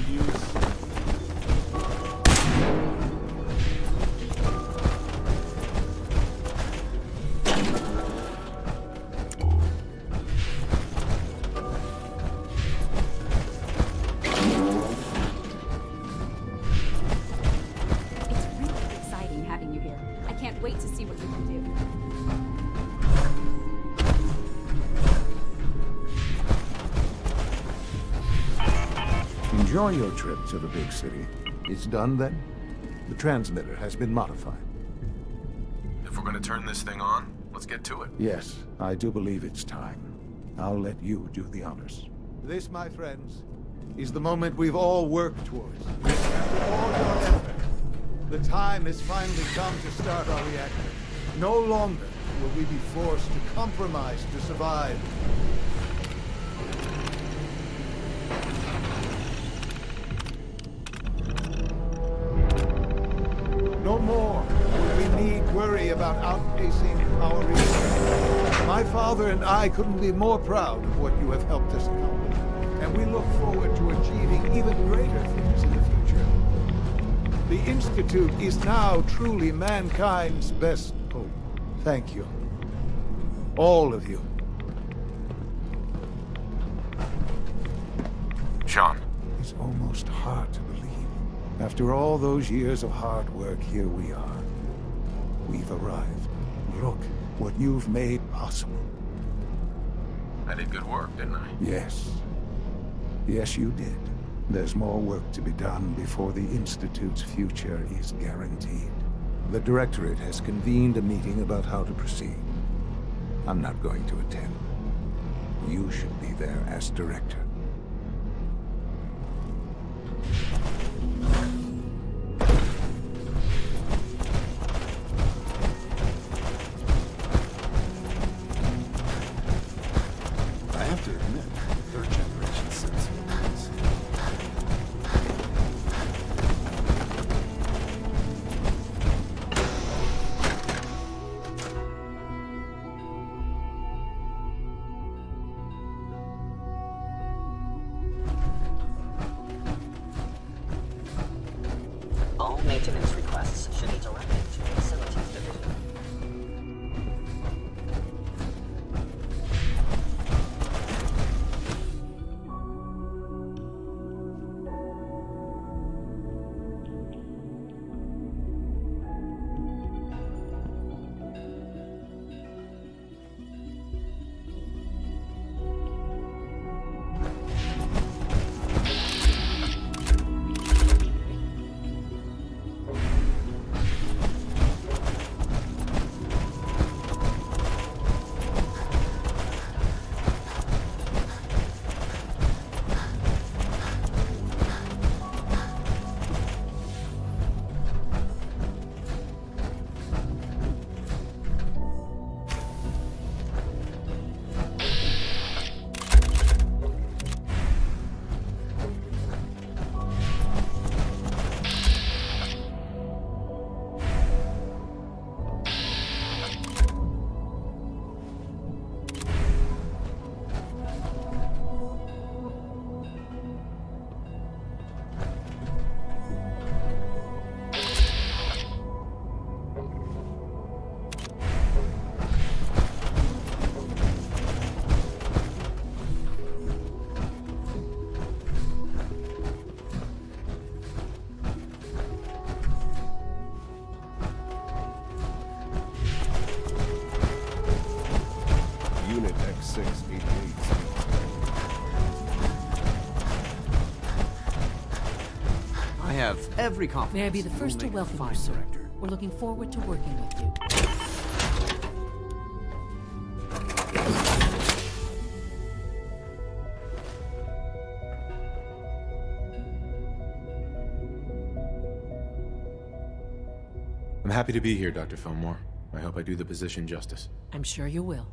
to use. Wait to see what you can do. Enjoy your trip to the big city. It's done then? The transmitter has been modified. If we're gonna turn this thing on, let's get to it. Yes, I do believe it's time. I'll let you do the honors. This, my friends, is the moment we've all worked towards. After all your effort, the time has finally come to start our reactor. No longer will we be forced to compromise to survive. No more will we need worry about outpacing our research. My father and I couldn't be more proud of what you have helped us accomplish, and we look forward to achieving even greater things in the future. The Institute is now truly mankind's best hope. Thank you. All of you. Sean. It's almost hard to believe. After all those years of hard work, here we are. We've arrived. Look what you've made possible. I did good work, didn't I? Yes. Yes, you did. There's more work to be done before the Institute's future is guaranteed. The Directorate has convened a meeting about how to proceed. I'm not going to attend. You should be there as Director. I have to admit, third-generation sense. Maintenance requests should be directed to the Facilities Division. I have every confidence. May I be the first to welcome you, sir. Director. We're looking forward to working with you. I'm happy to be here, Dr. Fillmore. I hope I do the position justice. I'm sure you will.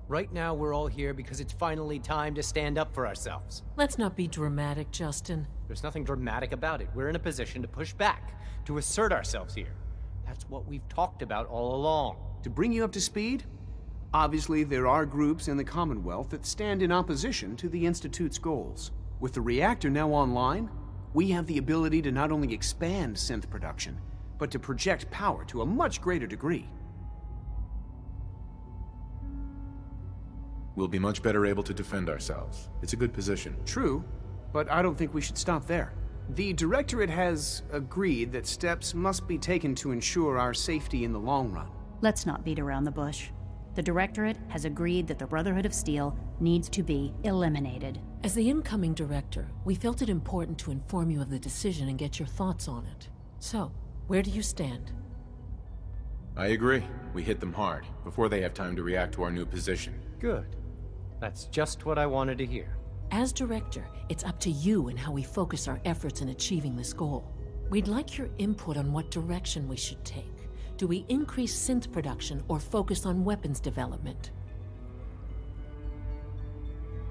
Right now, we're all here because it's finally time to stand up for ourselves. Let's not be dramatic, Justin. There's nothing dramatic about it. We're in a position to push back, to assert ourselves here. That's what we've talked about all along. To bring you up to speed, Obviously, there are groups in the Commonwealth that stand in opposition to the Institute's goals. With the reactor now online, we have the ability to not only expand synth production, but to project power to a much greater degree. We'll be much better able to defend ourselves. It's a good position. True, but I don't think we should stop there. The Directorate has agreed that steps must be taken to ensure our safety in the long run. Let's not beat around the bush. The Directorate has agreed that the Brotherhood of Steel needs to be eliminated. As the incoming director, we felt it important to inform you of the decision and get your thoughts on it. So, where do you stand? I agree. We hit them hard, before they have time to react to our new position. Good. That's just what I wanted to hear. As director, it's up to you and how we focus our efforts in achieving this goal. We'd like your input on what direction we should take. Do we increase synth production or focus on weapons development?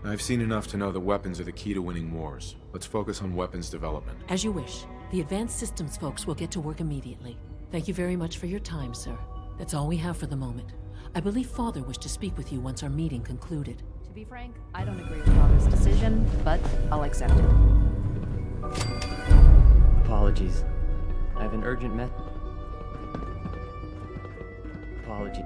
I've seen enough to know that weapons are the key to winning wars. Let's focus on weapons development. As you wish. The advanced systems folks will get to work immediately. Thank you very much for your time, sir. That's all we have for the moment. I believe Father wished to speak with you once our meeting concluded. To be frank, I don't agree with Father's decision, but I'll accept it. Apologies. I have an urgent Apology.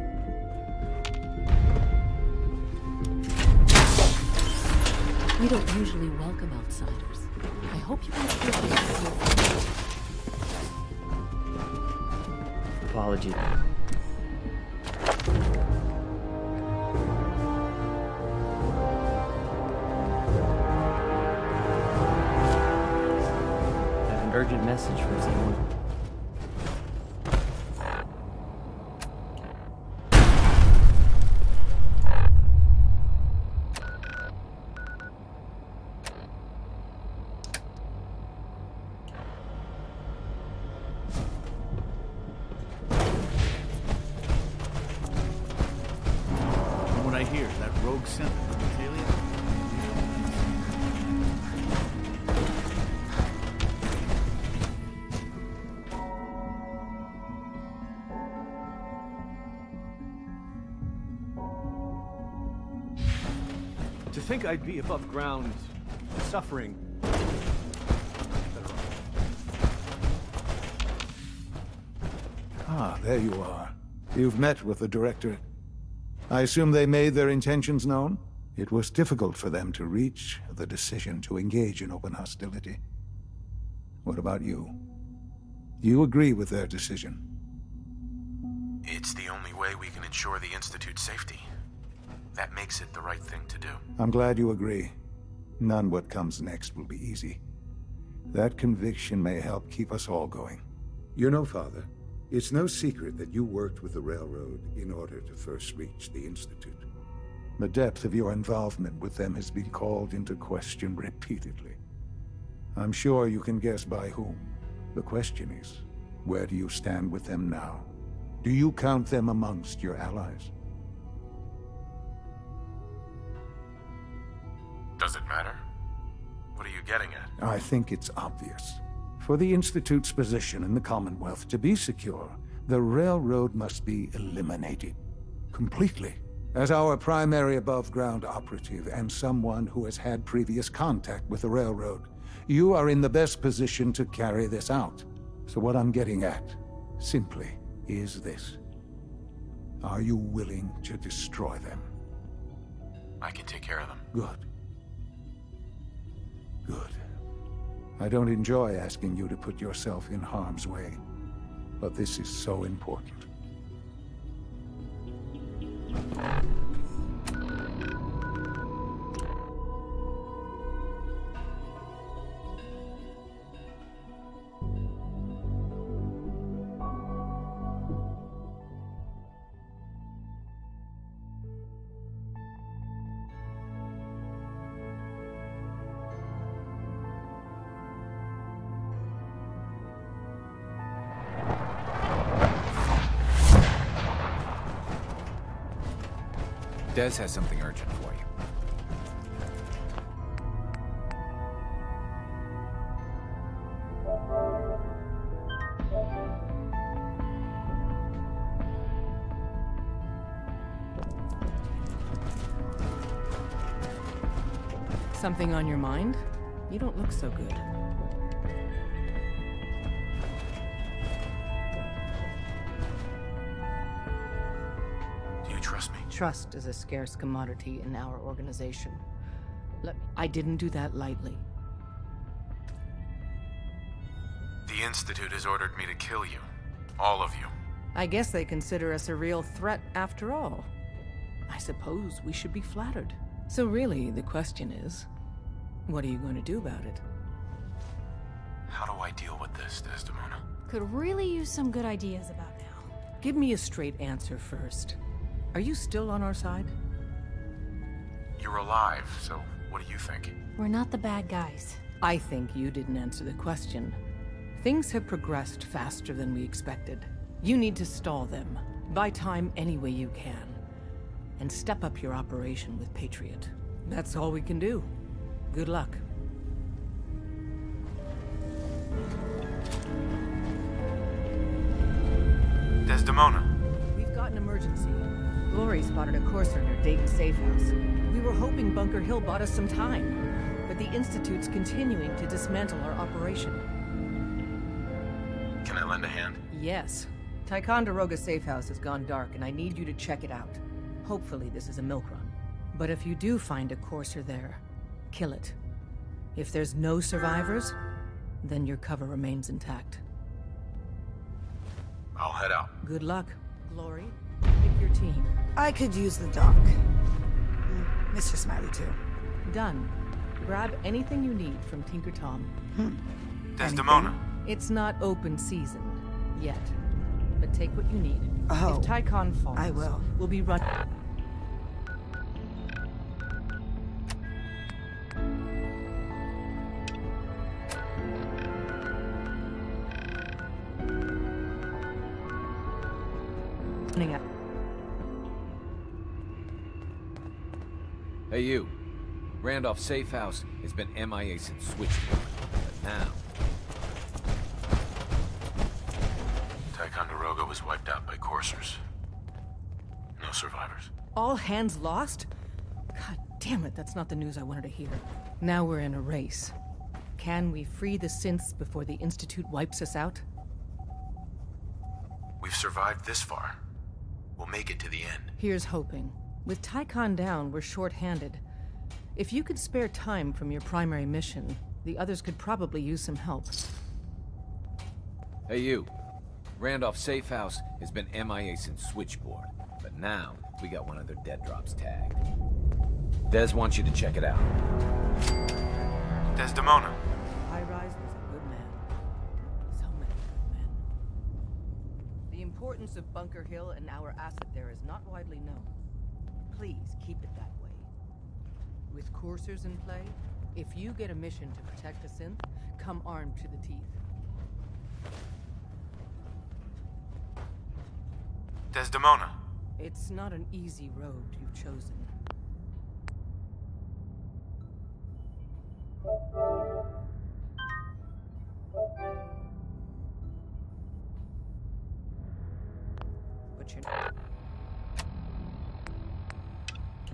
We don't usually welcome outsiders. I hope you can feel this. Apology. I have an urgent message from someone. To think I'd be above ground, suffering. Ah, there you are. You've met with the Directorate. I assume they made their intentions known? It was difficult for them to reach the decision to engage in open hostility. What about you? You agree with their decision? It's the only way we can ensure the Institute's safety. That makes it the right thing to do. I'm glad you agree. None what comes next will be easy. That conviction may help keep us all going. You know, Father, it's no secret that you worked with the Railroad in order to first reach the Institute. The depth of your involvement with them has been called into question repeatedly. I'm sure you can guess by whom. The question is, where do you stand with them now? Do you count them amongst your allies? Does it matter? What are you getting at? I think it's obvious. For the Institute's position in the Commonwealth to be secure, the Railroad must be eliminated. Completely. As our primary above-ground operative and someone who has had previous contact with the Railroad, you are in the best position to carry this out. So what I'm getting at, simply, is this. Are you willing to destroy them? I can take care of them. Good. Good. I don't enjoy asking you to put yourself in harm's way, but this is so important. Des has something urgent for you. Something on your mind? You don't look so good. Do you trust me? Trust is a scarce commodity in our organization. I didn't do that lightly. The Institute has ordered me to kill you. All of you. I guess they consider us a real threat after all. I suppose we should be flattered. So really, the question is, what are you going to do about it? How do I deal with this, Desdemona? Could really use some good ideas about now. Give me a straight answer first. Are you still on our side? You're alive, so what do you think? We're not the bad guys. I think you didn't answer the question. Things have progressed faster than we expected. You need to stall them. Buy time any way you can. And step up your operation with Patriot. That's all we can do. Good luck. Desdemona. We've got an emergency. Glory spotted a courser near Dayton Safe House. We were hoping Bunker Hill bought us some time, but the Institute's continuing to dismantle our operation. Can I lend a hand? Yes. Ticonderoga Safe House has gone dark, and I need you to check it out. Hopefully this is a milk run. But if you do find a courser there, kill it. If there's no survivors, then your cover remains intact. I'll head out. Good luck. Glory, pick your team. I could use the dock. Mr. Smiley, too. Done. Grab anything you need from Tinker Tom. Desdemona. Anything? It's not open season yet, but take what you need. Oh, if Tycon falls, I will. We'll be running. Hey, you. Randolph Safe House has been MIA since Switchboard. But now... Ticonderoga was wiped out by coursers. No survivors. All hands lost? God damn it, that's not the news I wanted to hear. Now we're in a race. Can we free the synths before the Institute wipes us out? We've survived this far. We'll make it to the end. Here's hoping. With Tycon down, we're short-handed. If you could spare time from your primary mission, the others could probably use some help. Hey, you. Randolph Safe House has been MIA since Switchboard. But now, we got one of their dead drops tagged. Des wants you to check it out. Desdemona. High-Rise was a good man. So many good men. The importance of Bunker Hill and our asset there is not widely known. Please keep it that way. With coursers in play, if you get a mission to protect a synth, come armed to the teeth. Desdemona. It's not an easy road you've chosen. But you're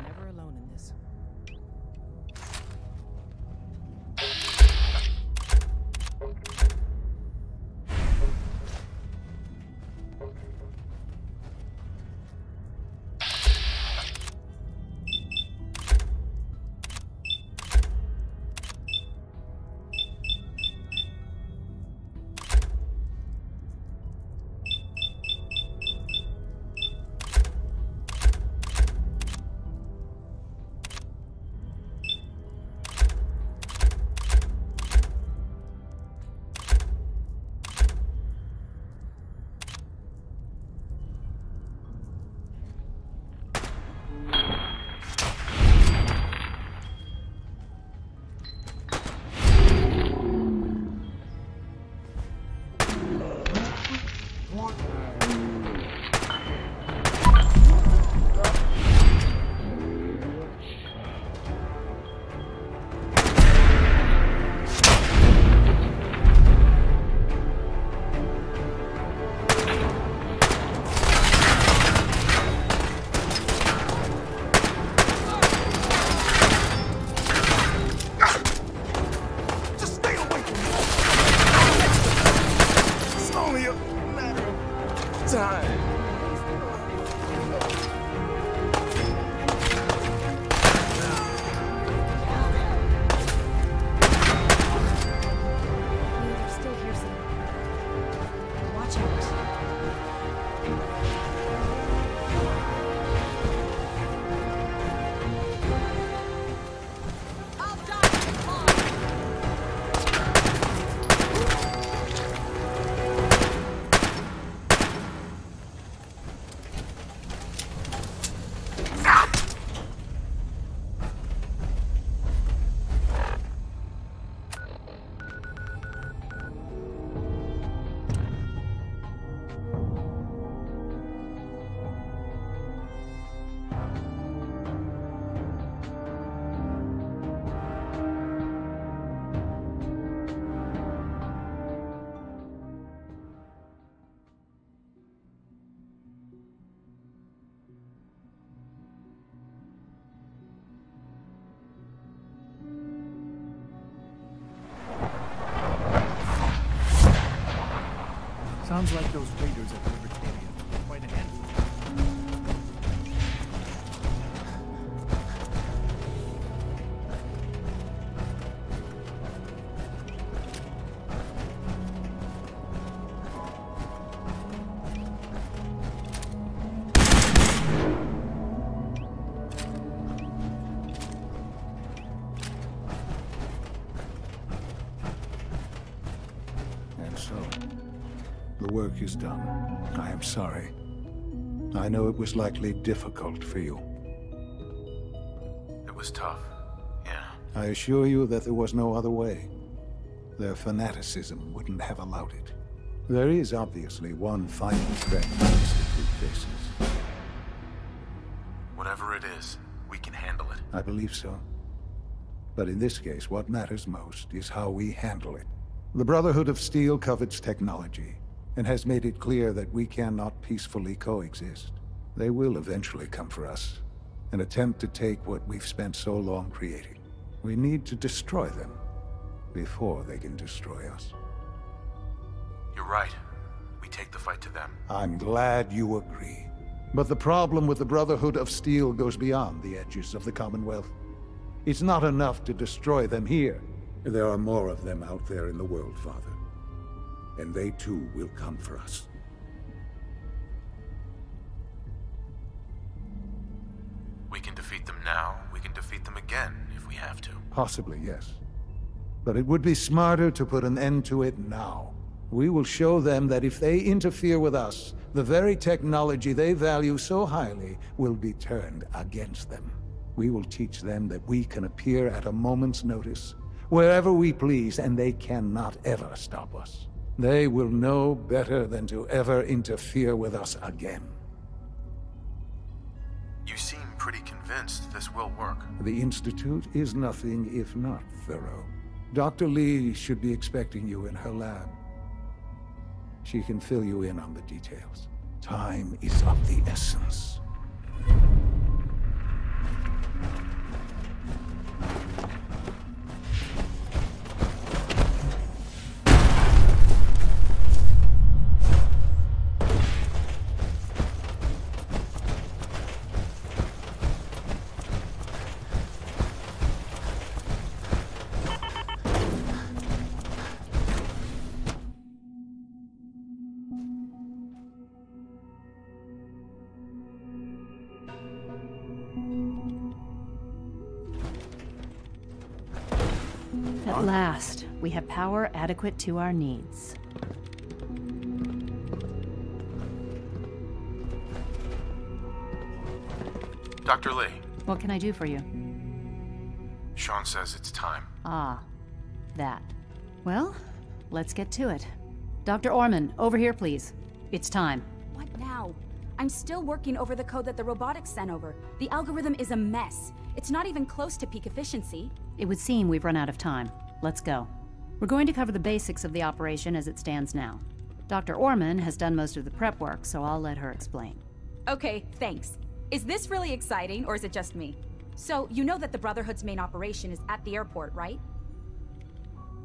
never alone in this. Sounds like those raiders at the Libertarian were quite a handful. The work is done. I am sorry. I know it was likely difficult for you. It was tough, yeah. I assure you that there was no other way. Their fanaticism wouldn't have allowed it. There is obviously one final threat the Institute faces. Whatever it is, we can handle it. I believe so. But in this case, what matters most is how we handle it. The Brotherhood of Steel covets technology, and has made it clear that we cannot peacefully coexist. They will eventually come for us, and attempt to take what we've spent so long creating. We need to destroy them before they can destroy us. You're right. We take the fight to them. I'm glad you agree. But the problem with the Brotherhood of Steel goes beyond the edges of the Commonwealth. It's not enough to destroy them here. There are more of them out there in the world, Father. And they too will come for us. We can defeat them now. We can defeat them again if we have to. Possibly, yes. But it would be smarter to put an end to it now. We will show them that if they interfere with us, the very technology they value so highly will be turned against them. We will teach them that we can appear at a moment's notice, wherever we please, and they cannot ever stop us. They will know better than to ever interfere with us again. You seem pretty convinced this will work. The Institute is nothing if not thorough. Dr. Lee should be expecting you in her lab. She can fill you in on the details. Time is of the essence. At last, we have power adequate to our needs. Dr. Lee. What can I do for you? Sean says it's time. Ah, that. Well, let's get to it. Dr. Orman, over here, please. It's time. What now? I'm still working over the code that the robotics sent over. The algorithm is a mess. It's not even close to peak efficiency. It would seem we've run out of time. Let's go. We're going to cover the basics of the operation as it stands now. Dr. Orman has done most of the prep work, so I'll let her explain. Okay, thanks. Is this really exciting, or is it just me? So, you know that the Brotherhood's main operation is at the airport, right?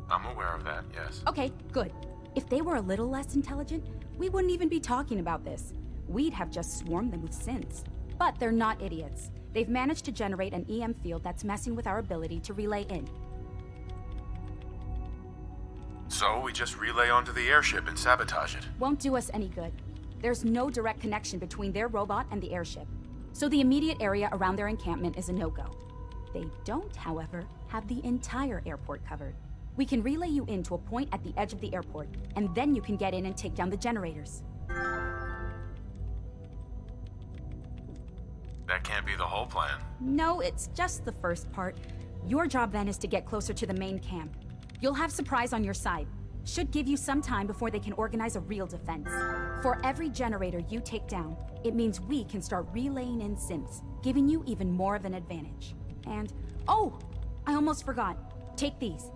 I'm aware of that, yes. Okay, good. If they were a little less intelligent, we wouldn't even be talking about this. We'd have just swarmed them with synths. But they're not idiots. They've managed to generate an EM field that's messing with our ability to relay in. So we just relay onto the airship and sabotage it. Won't do us any good. There's no direct connection between their robot and the airship. So the immediate area around their encampment is a no-go. They don't, however, have the entire airport covered. We can relay you in to a point at the edge of the airport, and then you can get in and take down the generators. That can't be the whole plan. No, it's just the first part. Your job then is to get closer to the main camp. You'll have supplies on your side. Should give you some time before they can organize a real defense. For every generator you take down, it means we can start relaying in synths, giving you even more of an advantage. And, oh, I almost forgot. Take these.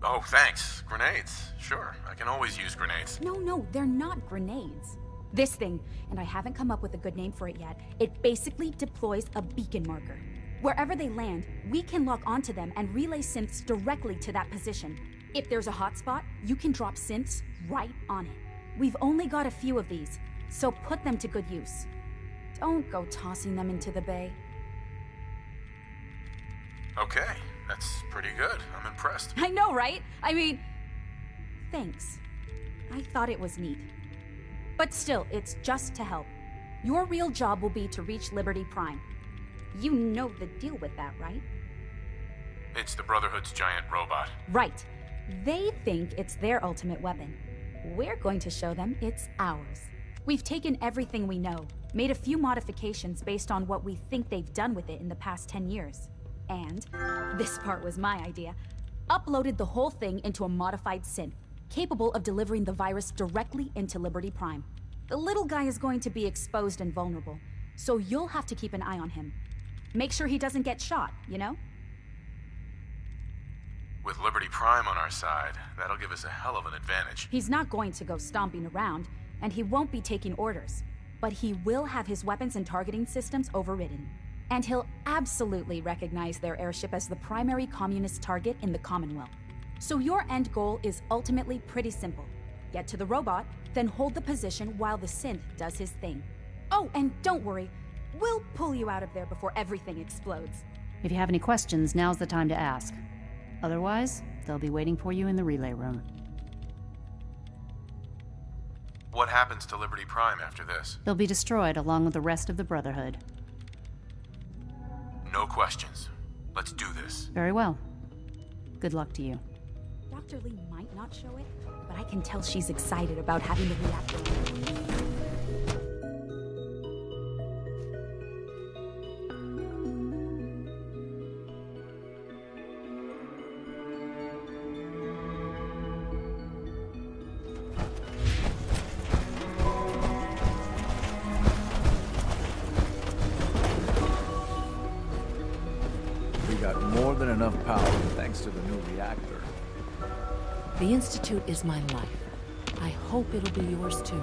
Oh, thanks. Grenades. Sure, I can always use grenades. No, they're not grenades. This thing, and I haven't come up with a good name for it yet, it basically deploys a beacon marker. Wherever they land, we can lock onto them and relay synths directly to that position. If there's a hotspot, you can drop synths right on it. We've only got a few of these, so put them to good use. Don't go tossing them into the bay. Okay, that's pretty good. I'm impressed. I know, right? I mean, thanks. I thought it was neat. But still, it's just to help. Your real job will be to reach Liberty Prime. You know the deal with that, right? It's the Brotherhood's giant robot. Right. They think it's their ultimate weapon. We're going to show them it's ours. We've taken everything we know, made a few modifications based on what we think they've done with it in the past 10 years. And, this part was my idea, uploaded the whole thing into a modified synth, capable of delivering the virus directly into Liberty Prime. The little guy is going to be exposed and vulnerable, so you'll have to keep an eye on him. Make sure he doesn't get shot, you know? With Liberty Prime on our side, that'll give us a hell of an advantage. He's not going to go stomping around, and he won't be taking orders. But he will have his weapons and targeting systems overridden. And he'll absolutely recognize their airship as the primary communist target in the Commonwealth. So your end goal is ultimately pretty simple. Get to the robot, then hold the position while the synth does his thing. Oh, and don't worry, we'll pull you out of there before everything explodes. If you have any questions, now's the time to ask. Otherwise, they'll be waiting for you in the relay room. What happens to Liberty Prime after this? They'll be destroyed along with the rest of the Brotherhood. No questions. Let's do this. Very well. Good luck to you. Dr. Lee might not show it, but I can tell she's excited about having the reactor. More than enough power thanks to the new reactor. The Institute is my life. I hope it'll be yours too.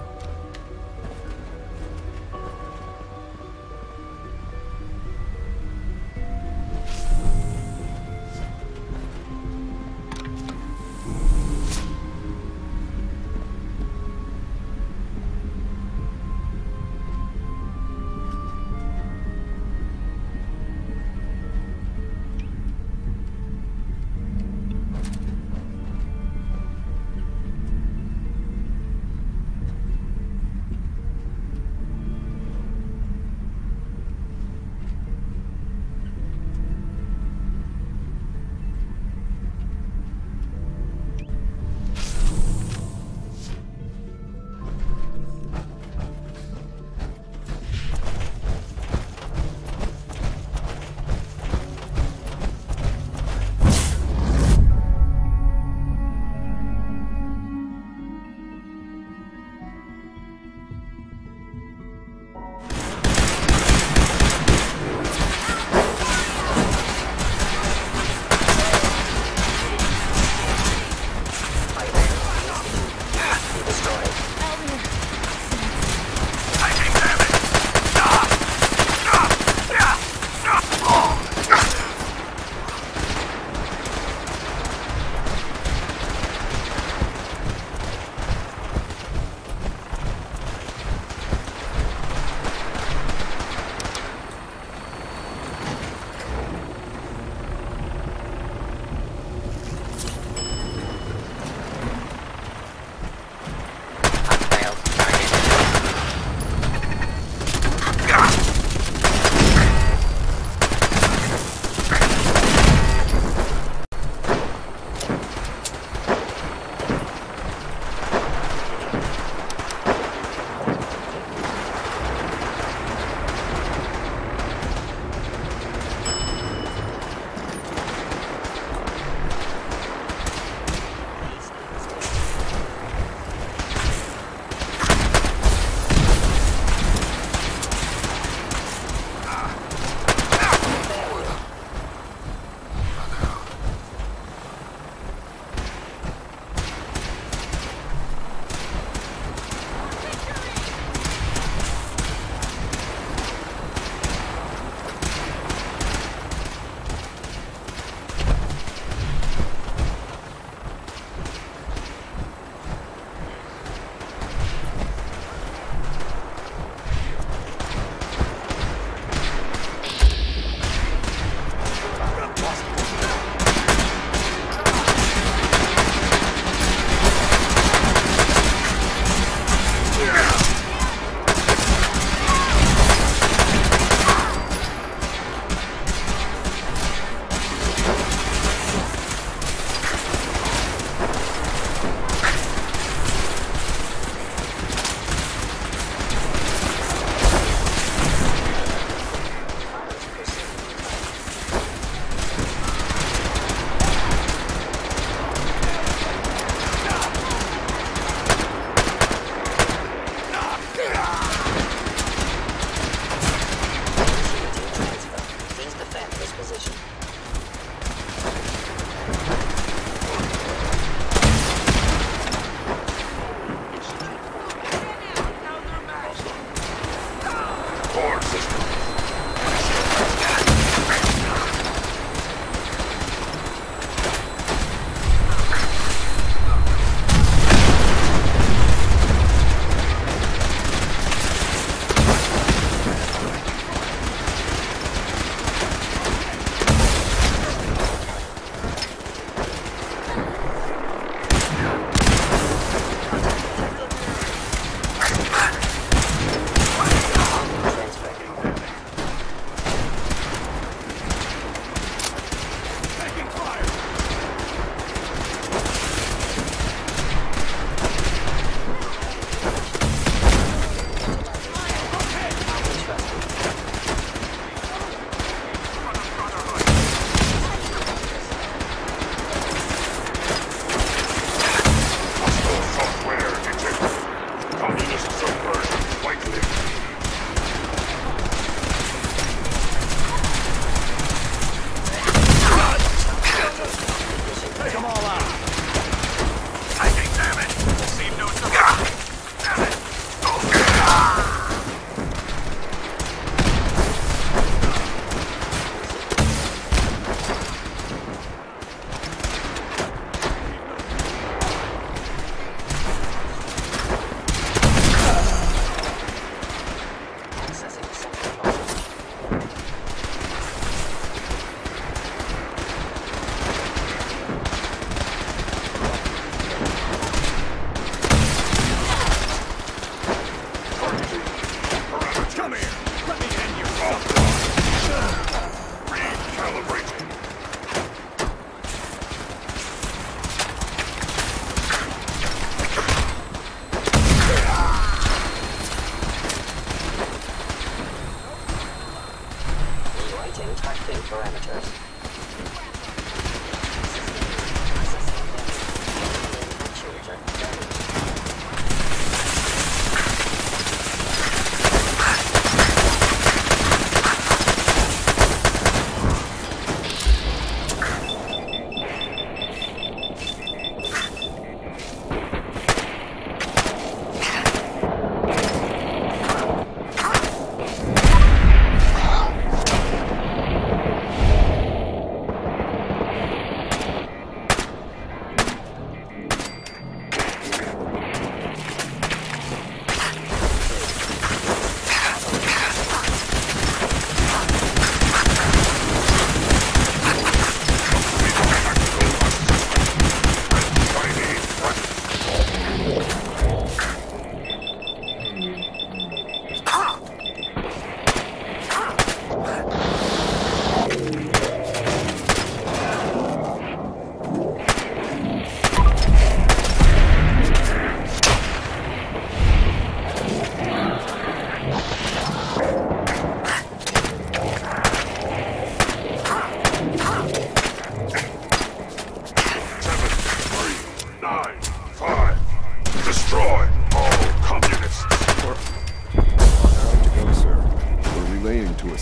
Correcting parameters.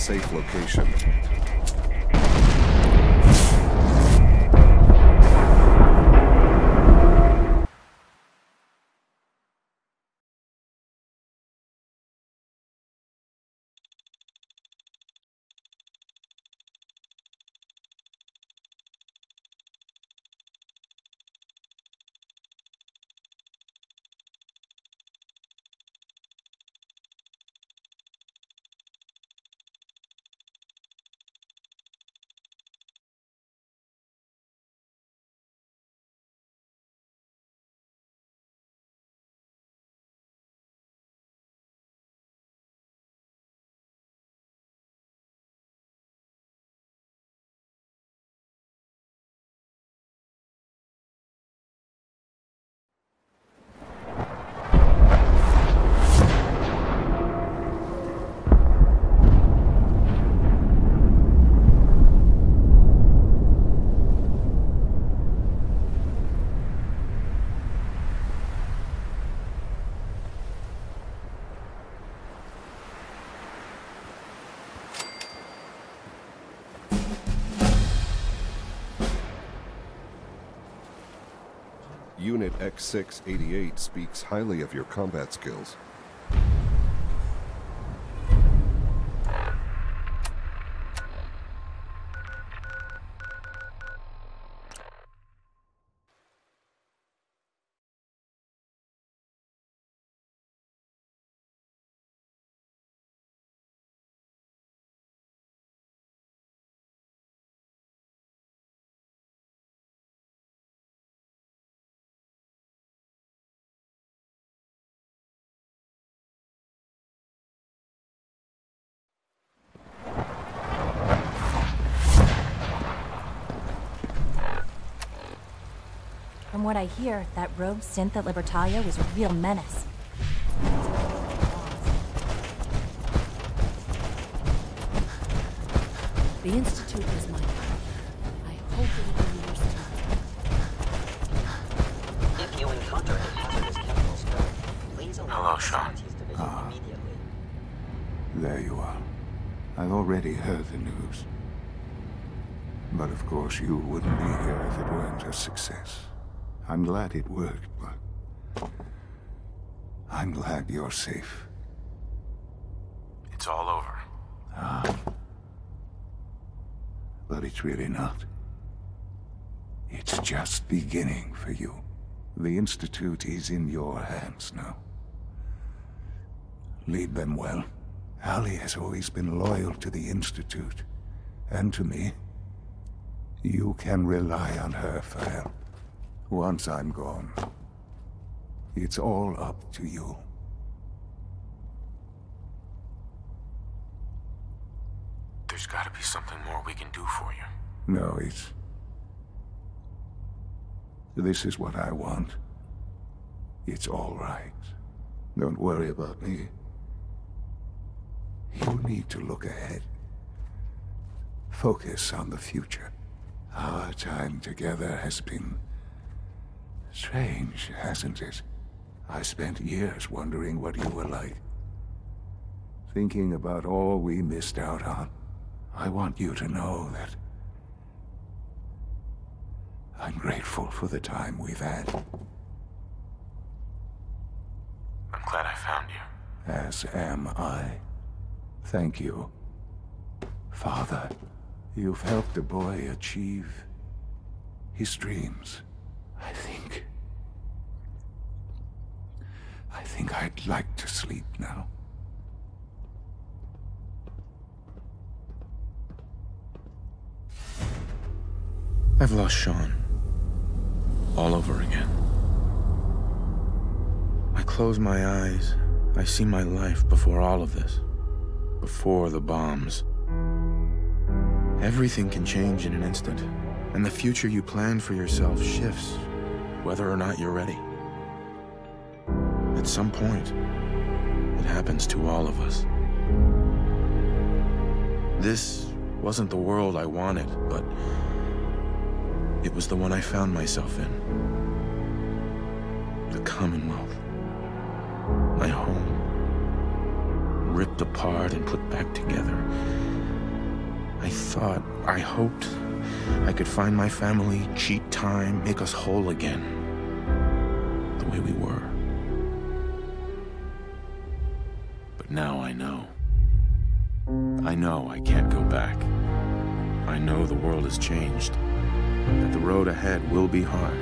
Safe location. Unit X688 speaks highly of your combat skills. From what I hear, that rogue synth at Libertalia was a real menace. The Institute is mine. I hope it will be yours too. If you encounter a hazardous chemical spill, please alert Hello, the Sean. Facilities Division immediately. There you are. I've already heard the news. But of course you wouldn't be here if it weren't a success. I'm glad it worked, but I'm glad you're safe. It's all over. Ah. But it's really not. It's just beginning for you. The Institute is in your hands now. Lead them well. Ali has always been loyal to the Institute, and to me. You can rely on her for help. Once I'm gone, it's all up to you. There's gotta be something more we can do for you. No, this is what I want. It's all right. Don't worry about me. You need to look ahead. Focus on the future. Our time together has been strange, hasn't it? I spent years wondering what you were like. Thinking about all we missed out on. I want you to know that I'm grateful for the time we've had. I'm glad I found you. As am I. Thank you, Father. You've helped a boy achieve his dreams. I think I'd like to sleep now. I've lost Sean. All over again. I close my eyes. I see my life before all of this. Before the bombs. Everything can change in an instant, and the future you plan for yourself shifts, whether or not you're ready. At some point, it happens to all of us. This wasn't the world I wanted, but it was the one I found myself in. The Commonwealth. My home. Ripped apart and put back together. I hoped I could find my family, cheat time, make us whole again. The way we were. But now I know. I know I can't go back. I know the world has changed. That the road ahead will be hard.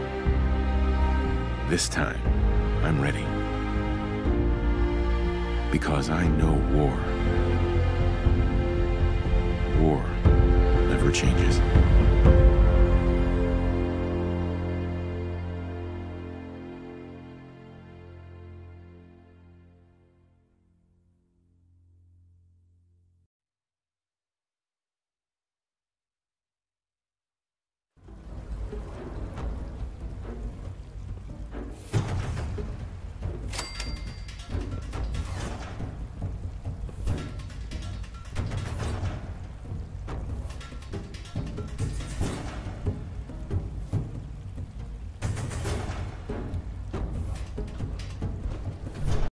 This time, I'm ready. Because I know war. War never changes.